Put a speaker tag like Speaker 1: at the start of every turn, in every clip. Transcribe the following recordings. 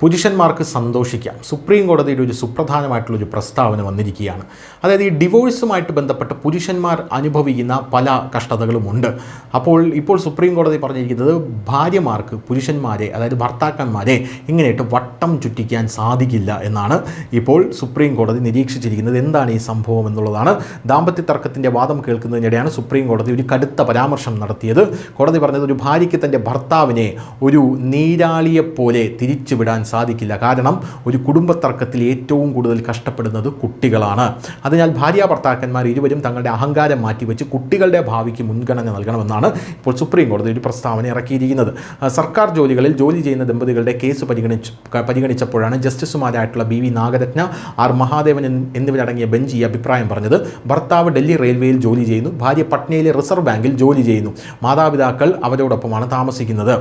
Speaker 1: പുരുഷന്മാർക്ക് സന്തോഷിക്കാം. സുപ്രീം കോടതിയുടെ ഒരു സുപ്രധാനമായിട്ടുള്ളൊരു പ്രസ്താവന വന്നിരിക്കുകയാണ്. അതായത് ഈ ഡിവോഴ്സുമായിട്ട് ബന്ധപ്പെട്ട് പുരുഷന്മാർ അനുഭവിക്കുന്ന പല കഷ്ടതകളുമുണ്ട്. ഇപ്പോൾ സുപ്രീം കോടതി പറഞ്ഞിരിക്കുന്നത് ഭാര്യമാർക്ക് പുരുഷന്മാരെ, അതായത് ഭർത്താക്കന്മാരെ ഇങ്ങനെയിട്ട് വട്ടം ചുറ്റിക്കാൻ സാധിക്കില്ല എന്നാണ് ഇപ്പോൾ സുപ്രീം കോടതി നിരീക്ഷിച്ചിരിക്കുന്നത്. എന്താണ് ഈ സംഭവം എന്നുള്ളതാണ്. ദാമ്പത്യ തർക്കത്തിൻ്റെ വാദം കേൾക്കുന്നതിനിടെയാണ് സുപ്രീം കോടതി ഒരു കടുത്ത പരാമർശം നടത്തിയത്. കോടതി പറഞ്ഞത് ഒരു ഭാര്യയ്ക്ക് തൻ്റെ ഭർത്താവിനെ ഒരു നീരാളിയെപ്പോലെ തിരിച്ചുവിടാൻ സാധിക്കില്ല. കാരണം ഒരു കുടുംബത്തർക്കത്തിൽ ഏറ്റവും കൂടുതൽ കഷ്ടപ്പെടുന്നത് കുട്ടികളാണ്. അതിനാൽ ഭാര്യ ഭർത്താക്കന്മാർ ഇരുവരും തങ്ങളുടെ അഹങ്കാരം മാറ്റിവെച്ച് കുട്ടികളുടെ ഭാവിക്ക് മുൻഗണന നൽകണമെന്നാണ് ഇപ്പോൾ സുപ്രീം കോടതി ഒരു പ്രസ്താവന ഇറക്കിയിരിക്കുന്നത്. സർക്കാർ ജോലികളിൽ ജോലി ചെയ്യുന്ന ദമ്പതികളുടെ കേസ് പരിഗണിച്ചപ്പോഴാണ് ജസ്റ്റിസുമാരായിട്ടുള്ള BV നാഗരത്ന, R മഹാദേവൻ എന്നിവരടങ്ങിയ ബെഞ്ച് ഈ അഭിപ്രായം പറഞ്ഞത്. ഭർത്താവ് ഡൽഹി റെയിൽവേയിൽ ജോലി ചെയ്യുന്നു, ഭാര്യ പട്നയിലെ റിസർവ് ബാങ്കിൽ ജോലി ചെയ്യുന്നു, മാതാപിതാക്കൾ അവരോടൊപ്പമാണ് താമസിക്കുന്നത്.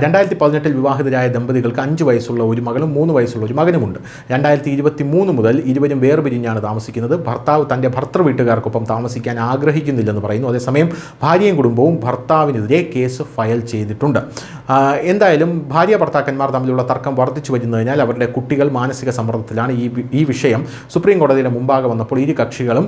Speaker 1: 2018 വിവാഹിതരായ ദമ്പതികൾക്ക് 5 വയസ്സുള്ള ഒരു മകളും 3 വയസ്സുള്ള ഒരു മകനുമുണ്ട്. 2023 മുതൽ ഇരുവരും വേർപിരിഞ്ഞാണ് താമസിക്കുന്നത്. ഭർത്താവ് തൻ്റെ ഭർത്തൃ വീട്ടുകാർക്കൊപ്പം താമസിക്കാൻ ആഗ്രഹിക്കുന്നില്ലെന്ന് പറയുന്നു. അതേസമയം ഭാര്യയും കുടുംബവും ഭർത്താവിനെതിരെ കേസ് ഫയൽ ചെയ്തിട്ടുണ്ട്. എന്തായാലും ഭാര്യ ഭർത്താക്കന്മാർ തമ്മിലുള്ള തർക്കം വർദ്ധിച്ചു വരുന്നതിനാൽ അവരുടെ കുട്ടികൾ മാനസിക സമ്മർദ്ദത്തിലാണ്. ഈ വിഷയം സുപ്രീം കോടതിയുടെ മുമ്പാകെ വന്നപ്പോൾ ഇരു കക്ഷികളും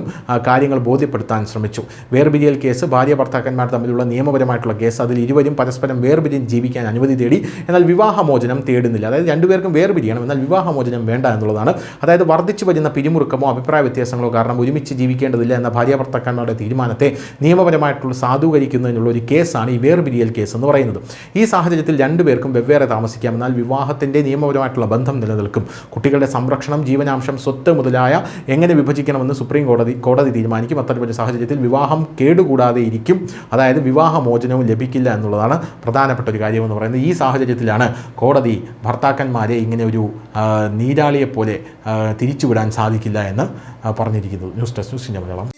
Speaker 1: കാര്യങ്ങൾ ബോധ്യപ്പെടുത്താൻ ശ്രമിച്ചു. വേർപിരിയൽ കേസ് ഭാര്യ ഭർത്താക്കന്മാർ തമ്മിലുള്ള നിയമപരമായിട്ടുള്ള കേസ്. അതിൽ ഇരുവരും പരസ്പരം വേർപിരിഞ്ഞ് ജീവിക്കാൻ അനുമതി തേടി. എന്നാൽ വിവാഹമോചനം തേടുന്നില്ല. അതായത് രണ്ടുപേർക്കും വേർപിരിയണം, എന്നാൽ വിവാഹമോചനം വേണ്ട എന്നുള്ളതാണ്. അതായത് വർദ്ധിച്ചു വരുന്ന പിരിമുറുക്കമോ അഭിപ്രായ വ്യത്യാസങ്ങളോ കാരണം ഒരുമിച്ച് ജീവിക്കേണ്ടതില്ല എന്ന ഭാര്യ ഭർത്താക്കന്മാരുടെ തീരുമാനത്തെ നിയമപരമായിട്ടുള്ള സാധൂകരിക്കുന്നതിനുള്ള ഒരു കേസാണ് ഈ വേർപിരിയൽ കേസ് എന്ന് പറയുന്നത്. ഈ സാഹചര്യത്തിൽ രണ്ടുപേർക്കും വെവ്വേറെ താമസിക്കാം, എന്നാൽ വിവാഹത്തിൻ്റെ നിയമപരമായിട്ടുള്ള ബന്ധം നിലനിൽക്കും. കുട്ടികളുടെ സംരക്ഷണം, ജീവനാംശം, സ്വത്ത് മുതലായ എങ്ങനെ വിഭജിക്കണമെന്ന് സുപ്രീം കോടതി തീരുമാനിക്കും. അത്തരമൊരു സാഹചര്യത്തിൽ വിവാഹം കേടുകൂടാതെ ഇരിക്കും. അതായത് വിവാഹമോചനവും ലഭിക്കില്ല എന്നുള്ളതാണ് പ്രധാനപ്പെട്ട ഒരു കാര്യമെന്ന് പറയുന്നത്. ഈ സാഹചര്യത്തിലാണ് കോടതി ഭർത്താക്കന്മാരെ ഇങ്ങനെ ഒരു നീരാളിയെപ്പോലെ തിരിച്ചുവിടാൻ സാധിക്കില്ല എന്ന് പറഞ്ഞിരിക്കുന്നത്. News desk, news India Malayalam.